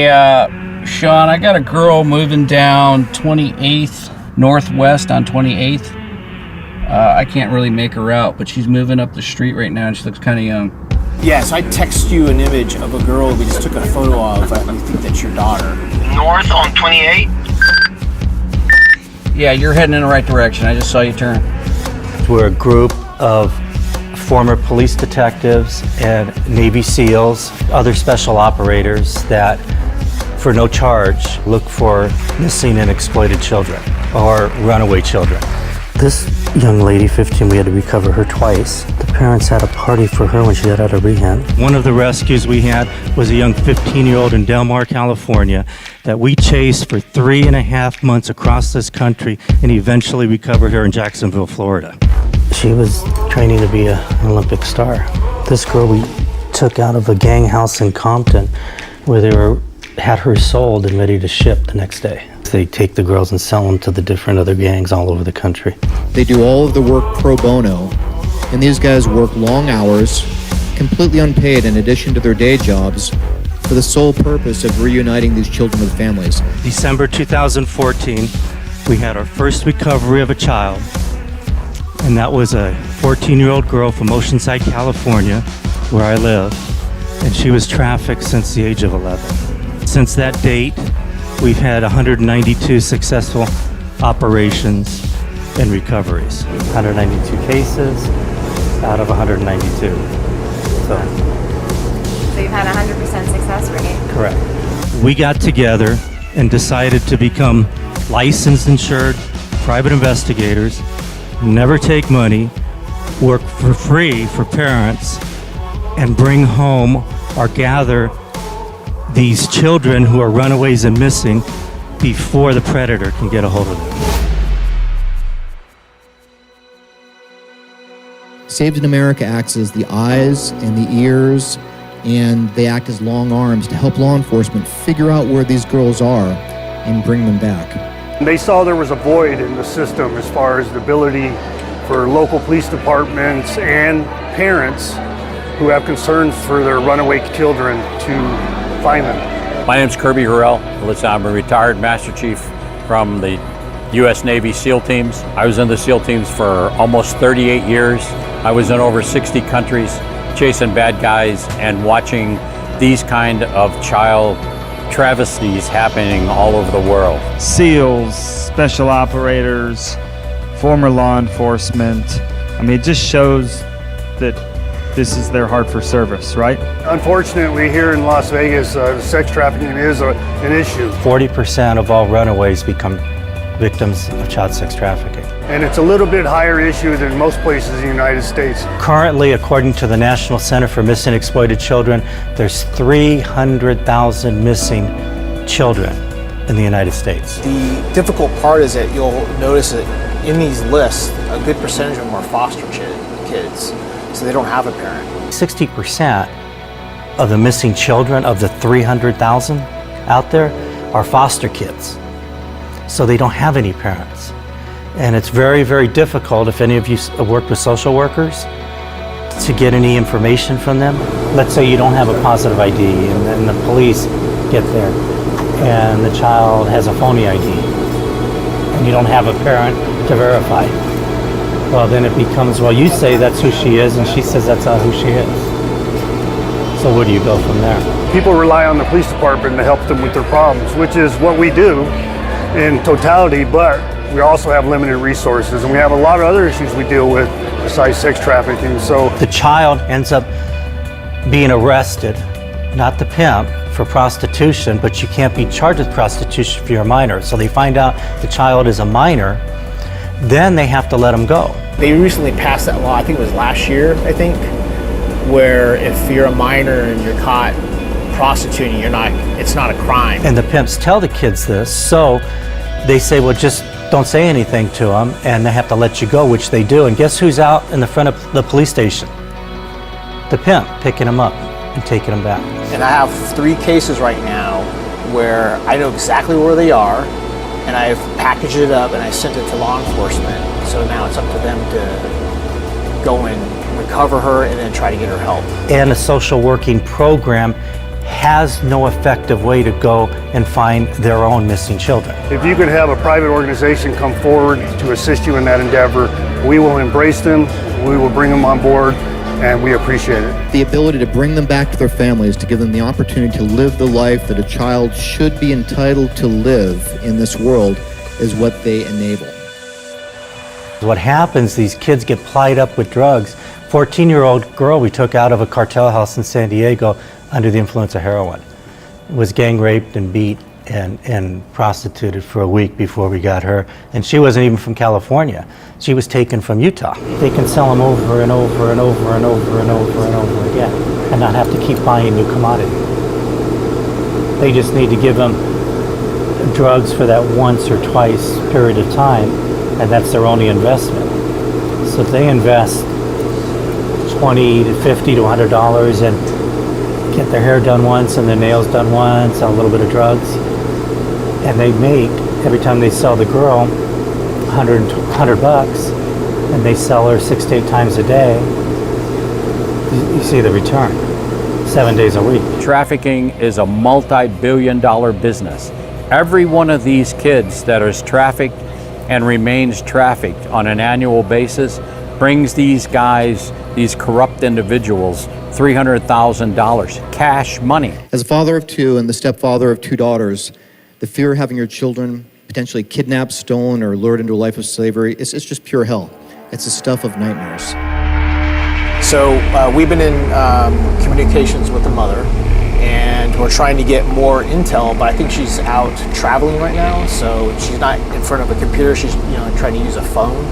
Yeah, Sean, I got a girl moving down 28th Northwest on 28th. I can't really make her out, but she's moving up the street right now and she looks kind of young. Yeah, so I text you an image of a girl we just took a photo of. I think that's your daughter. North on 28? Yeah, you're heading in the right direction. I just saw you turn. We're a group of former police detectives and Navy SEALs, other special operators that, for no charge, look for missing and exploited children or runaway children. This young lady, 15, we had to recover her twice. The parents had a party for her when she got out of rehab. One of the rescues we had was a young 15-year-old in Del Mar, California, that we chased for 3.5 months across this country and eventually recovered her in Jacksonville, Florida. She was training to be an Olympic star. This girl we took out of a gang house in Compton where they had her sold and ready to ship the next day. They take the girls and sell them to the different other gangs all over the country. They do all of the work pro bono, and these guys work long hours, completely unpaid in addition to their day jobs, for the sole purpose of reuniting these children with families. December 2014, we had our first recovery of a child, and that was a 14-year-old girl from Oceanside, California, where I live, and she was trafficked since the age of 11. Since that date, we've had 192 successful operations and recoveries. 192 cases out of 192. So you've had 100% success rate? Correct. We got together and decided to become licensed, insured, private investigators, never take money, work for free for parents, and bring home or gather these children who are runaways and missing before the predator can get a hold of them. Saved in America acts as the eyes and the ears, and they act as long arms to help law enforcement figure out where these girls are and bring them back. They saw there was a void in the system as far as the ability for local police departments and parents who have concerns for their runaway children to find them. My name's Kirby Harrell. I'm a retired Master Chief from the U.S. Navy SEAL teams. I was in the SEAL teams for almost 38 years. I was in over 60 countries chasing bad guys and watching these kind of child travesties happening all over the world. SEALs, special operators, former law enforcement. I mean, it just shows that this is their heart for service, right? Unfortunately, here in Las Vegas, sex trafficking is an issue. 40% of all runaways become victims of child sex trafficking. And it's a little bit higher issue than most places in the United States. Currently, according to the National Center for Missing and Exploited Children, there's 300,000 missing children in the United States. The difficult part is that you'll notice that in these lists, a good percentage of them are foster kids, so they don't have a parent. 60% of the missing children, of the 300,000 out there, are foster kids. So they don't have any parents. And it's very, very difficult, if any of you work with social workers, to get any information from them. Let's say you don't have a positive ID and then the police get there and the child has a phony ID and you don't have a parent to verify. Well, then it becomes, well, you say that's who she is and she says that's not who she is. So where do you go from there? People rely on the police department to help them with their problems, which is what we do in totality, but we also have limited resources and we have a lot of other issues we deal with besides sex trafficking. So the child ends up being arrested, not the pimp, for prostitution, but you can't be charged with prostitution if you're a minor. So they find out the child is a minor, then they have to let them go. They recently passed that law, I think it was last year, where if you're a minor and you're caught prostituting, it's not a crime. And the pimps tell the kids this, so they say, well, just don't say anything to them, and they have to let you go, which they do. And guess who's out in the front of the police station? The pimp, picking them up and taking them back. And I have 3 cases right now where I know exactly where they are, and I've packaged it up and I sent it to law enforcement. So now it's up to them to go and recover her and then try to get her help. And a social working program has no effective way to go and find their own missing children. If you could have a private organization come forward to assist you in that endeavor, we will embrace them, we will bring them on board, and we appreciate it. The ability to bring them back to their families, to give them the opportunity to live the life that a child should be entitled to live in this world is what they enable. What happens, these kids get plied up with drugs. 14-year-old girl we took out of a cartel house in San Diego under the influence of heroin. Was gang raped and beat and prostituted for a week before we got her. And she wasn't even from California. She was taken from Utah. They can sell them over and over and over and over and over and over again and not have to keep buying new commodity. They just need to give them drugs for that once or twice period of time, and that's their only investment. So if they invest $20 to $50 to $100 and get their hair done once and their nails done once, a little bit of drugs, and they make, every time they sell the girl, $100 bucks, and they sell her 6 to 8 times a day, you see the return, 7 days a week. Trafficking is a multi-billion-dollar business. Every one of these kids that is trafficked and remains trafficked on an annual basis brings these guys, these corrupt individuals, $300,000 cash money. As a father of 2 and the stepfather of 2 daughters, the fear of having your children potentially kidnapped, stolen, or lured into a life of slavery, it's just pure hell. It's the stuff of nightmares. So we've been in communications with the mother, and we're trying to get more intel, but I think she's out traveling right now, so she's not in front of a computer. She's trying to use a phone.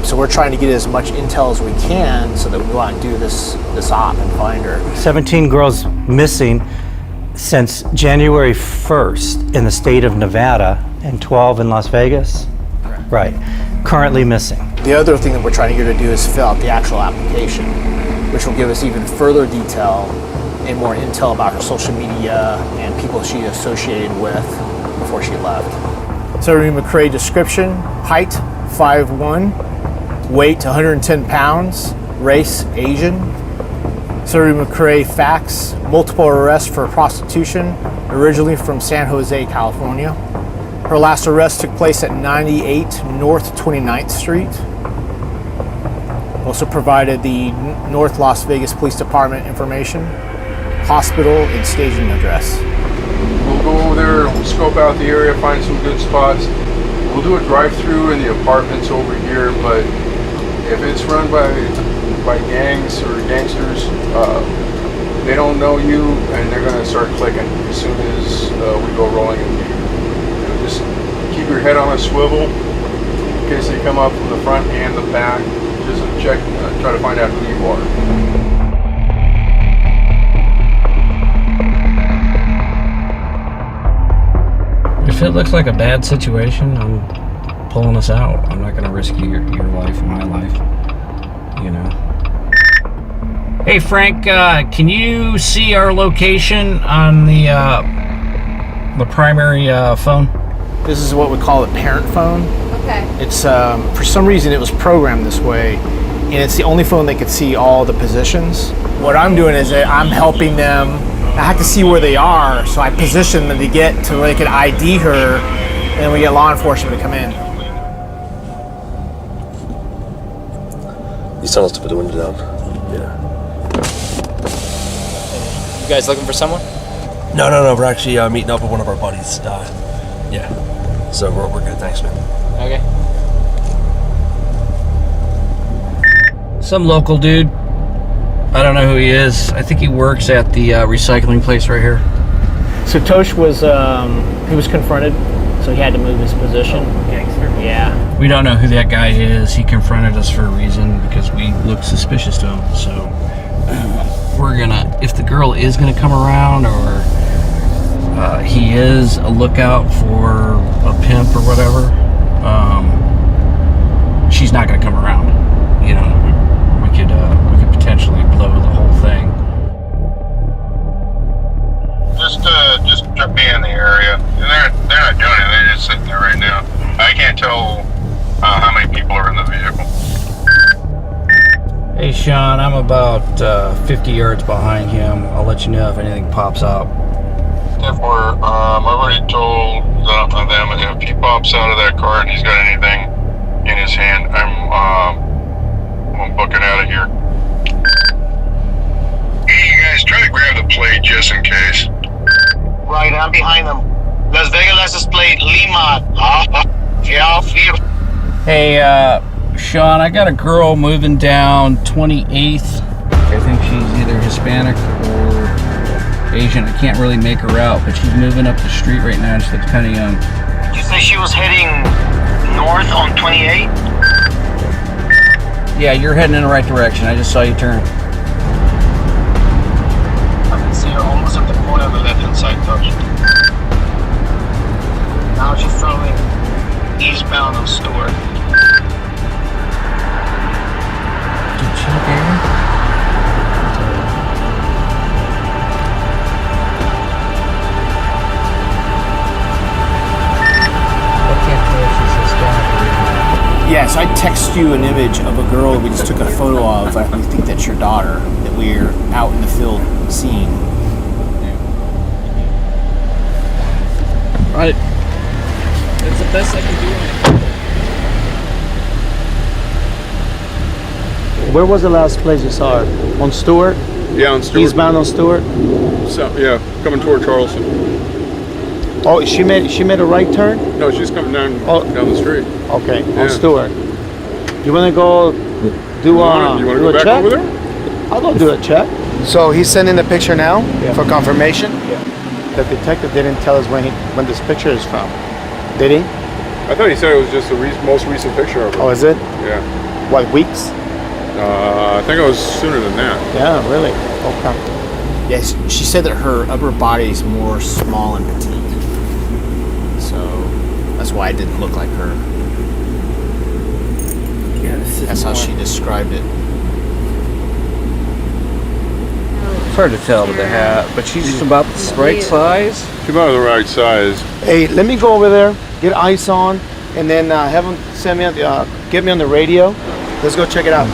So we're trying to get as much intel as we can so that we go out and do this op and find her. 17 girls missing since January 1st in the state of Nevada and 12 in Las Vegas. Right. Currently missing. The other thing that we're trying to get her to do is fill out the actual application, which will give us even further detail and more intel about her social media and people she associated with before she left. Sarah McCrae description: height 5'1", weight 110 pounds, race Asian. Sarah McCrae facts: multiple arrests for prostitution, originally from San Jose, California. Her last arrest took place at 98 North 29th Street. Also provided the North Las Vegas Police Department information, hospital, and staging address. We'll go over there, we'll scope out the area, find some good spots. We'll do a drive-through in the apartments over here, but if it's run by gangs or gangsters, they don't know you, and they're going to start clicking as soon as we go rolling. Just keep your head on a swivel in case they come up from the front and the back. Just check, try to find out who you are. If it looks like a bad situation, I'm pulling us out. I'm not going to risk your life and my life, Hey Frank, can you see our location on the primary phone? This is what we call a parent phone. Okay. It's for some reason it was programmed this way, and it's the only phone that could see all the positions. What I'm doing is that I'm helping them. I have to see where they are, so I position them to get to where they can ID her, and then we get law enforcement to come in. He's telling us to put the window down. Yeah. You guys looking for someone? No. We're actually meeting up with one of our buddies. Yeah. So we're good. Thanks, man. Okay. Some local dude. I don't know who he is. I think he works at the recycling place right here. So Tosh was he was confronted, so he had to move his position. Gangster. Yeah. We don't know who that guy is. He confronted us for a reason because we looked suspicious to him. So we're gonna, if the girl is gonna come around, or he is a lookout for a pimp or whatever, she's not gonna come around. We could potentially blow the whole thing. Just be in the area. They're not doing it. They're just sitting there right now. I can't tell how many people are in the vehicle. Hey Sean, I'm about 50 yards behind him. I'll let you know if anything pops up. Therefore, I've already told them if he pops out of that car and he's got anything in his hand, I'm booking out of here. Hey, you guys, try to grab the plate just in case. Right, I'm behind them. Las Vegas license plate Lima. Yeah, Hey, Sean, I got a girl moving down 28th. I think she's either Hispanic or Asian. I can't really make her out, but she's moving up the street right now. She looks kind of young. Did you say she was heading north on 28? Yeah, you're heading in the right direction. I just saw you turn. I can see her almost at the corner of the left-hand side touch. Now she's traveling eastbound on Stewart. Did she there? Yes, I text you an image of a girl we just took a photo of. We think that's your daughter that we're out in the field seeing. Right. That's the best I can do. Where was the last place you saw her? On Stewart? Yeah, on Stewart. Eastbound on Stewart? So, yeah, coming toward Charleston. Oh, she made a right turn? No, she's coming down down the street. Okay, Yeah. on Stewart. You want to go do You want to go a back check? over there? I'll go do a check. So he's sending the picture now for confirmation? The detective didn't tell us when this picture is from. Did he? I thought he said it was just the most recent picture of her. Oh, is it? Yeah. What, weeks? I think it was sooner than that. Yeah, really? Okay. Yes, she said that her upper body is more small and petite. So that's why it didn't look like her. Yeah, That's how she described it. It's hard to tell with the hat, but she's just about the right size. She's about the right size. Hey, let me go over there, get ice on, and then have him send me get me on the radio. Let's go check it out.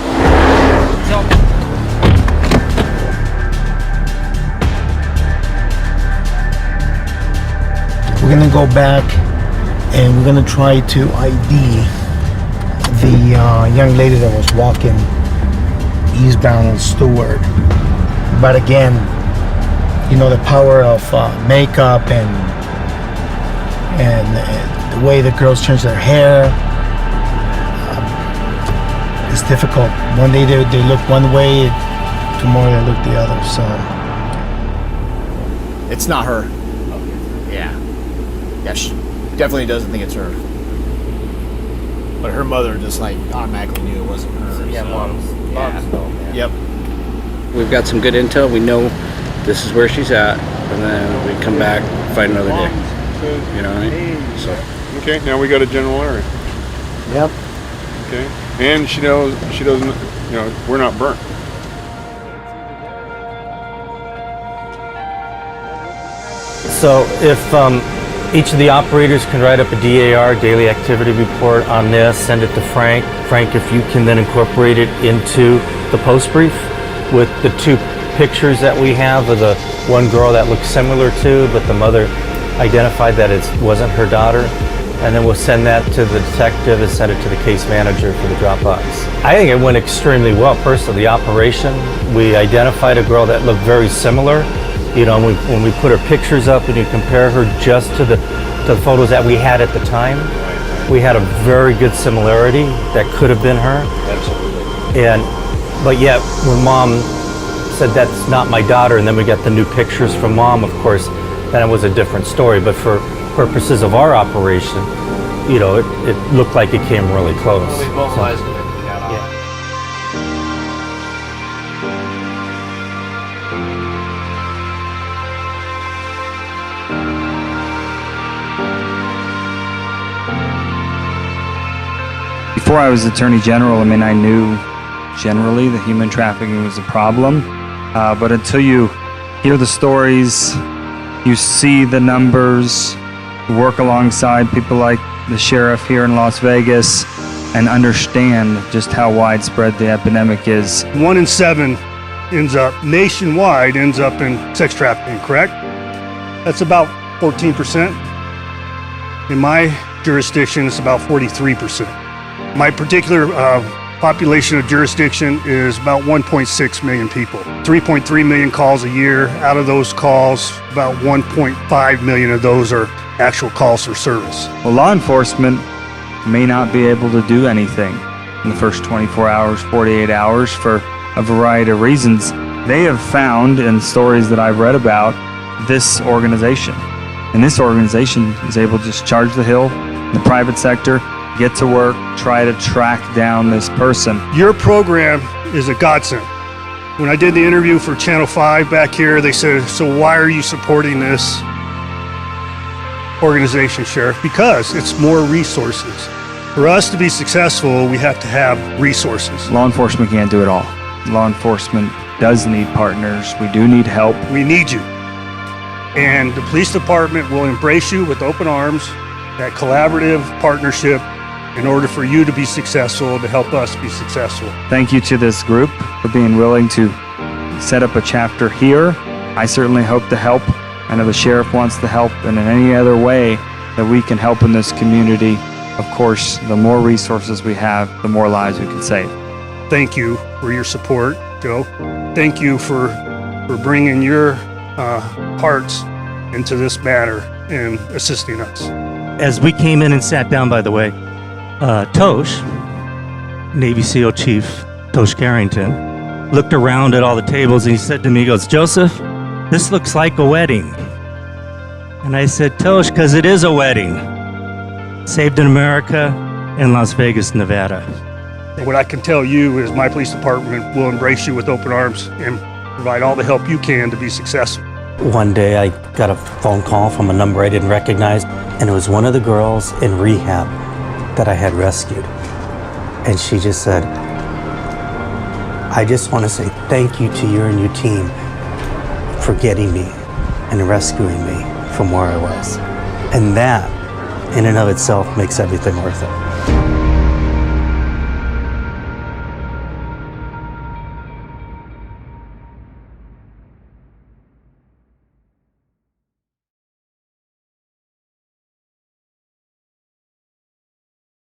We're gonna go back and we're gonna try to ID the young lady that was walking eastbound on Stewart. But again, you know, the power of makeup and the way the girls change their hair, it's difficult. One day they look one way, tomorrow they look the other. So It's not her. Yeah. Yeah, she definitely doesn't think it's her. But her mother just like automatically knew it wasn't her. Yeah, so, moms know. Yep. We've got some good intel. We know this is where she's at, and then we come back, fight another day. You know what I mean? So. Okay, now we got a general area. Yep. Okay, and she knows she doesn't. You know, we're not burnt. So if each of the operators can write up a DAR, daily activity report on this, send it to Frank. Frank, if you can then incorporate it into the post brief with the two pictures that we have of the one girl that looks similar to, but the mother identified that it wasn't her daughter. And then we'll send that to the detective and send it to the case manager for the Dropbox. I think it went extremely well. Personally, the operation, we identified a girl that looked very similar. You know, when we put her pictures up and you compare her just to the photos that we had at the time, we had a very good similarity that could have been her. Absolutely. But yet, when Mom said that's not my daughter, and then we got the new pictures from Mom, of course, then it was a different story. But for purposes of our operation, you know, it looked like it came really close. We both eyes did it. Before I was Attorney General, I mean, I knew generally that human trafficking was a problem. But until you hear the stories, you see the numbers, you work alongside people like the sheriff here in Las Vegas, and understand just how widespread the epidemic is. 1 in 7 nationwide ends up in sex trafficking, correct? That's about 14%. In my jurisdiction, it's about 43%. My particular population of jurisdiction is about 1.6 million people. 3.3 million calls a year. Out of those calls, about 1.5 million of those are actual calls for service. Well, law enforcement may not be able to do anything in the first 24 hours, 48 hours for a variety of reasons. They have found in stories that I've read about this organization. And this organization is able to just charge the hill in the private sector, get to work, try to track down this person. Your program is a godsend. When I did the interview for Channel 5 back here, they said, so why are you supporting this organization, Sheriff? Because it's more resources. For us to be successful, we have to have resources. Law enforcement can't do it all. Law enforcement does need partners. We do need help. We need you. And the police department will embrace you with open arms, that collaborative partnership, in order for you to be successful, to help us be successful. Thank you to this group for being willing to set up a chapter here. I certainly hope to help. I know the sheriff wants to help, and in any other way that we can help in this community, of course, the more resources we have, the more lives we can save. Thank you for your support, Joe. Thank you for bringing your hearts into this matter and assisting us. As we came in and sat down, by the way, Tosh, Navy SEAL Chief Tosh Carrington, looked around at all the tables and he said to me, he goes, Joseph, this looks like a wedding. And I said, Tosh, because it is a wedding. Saved in America in Las Vegas, Nevada. What I can tell you is my police department will embrace you with open arms and provide all the help you can to be successful. One day I got a phone call from a number I didn't recognize, and it was one of the girls in rehab that I had rescued. And she just said, I just want to say thank you to you and your team for getting me and rescuing me from where I was. And that, in and of itself, makes everything worth it.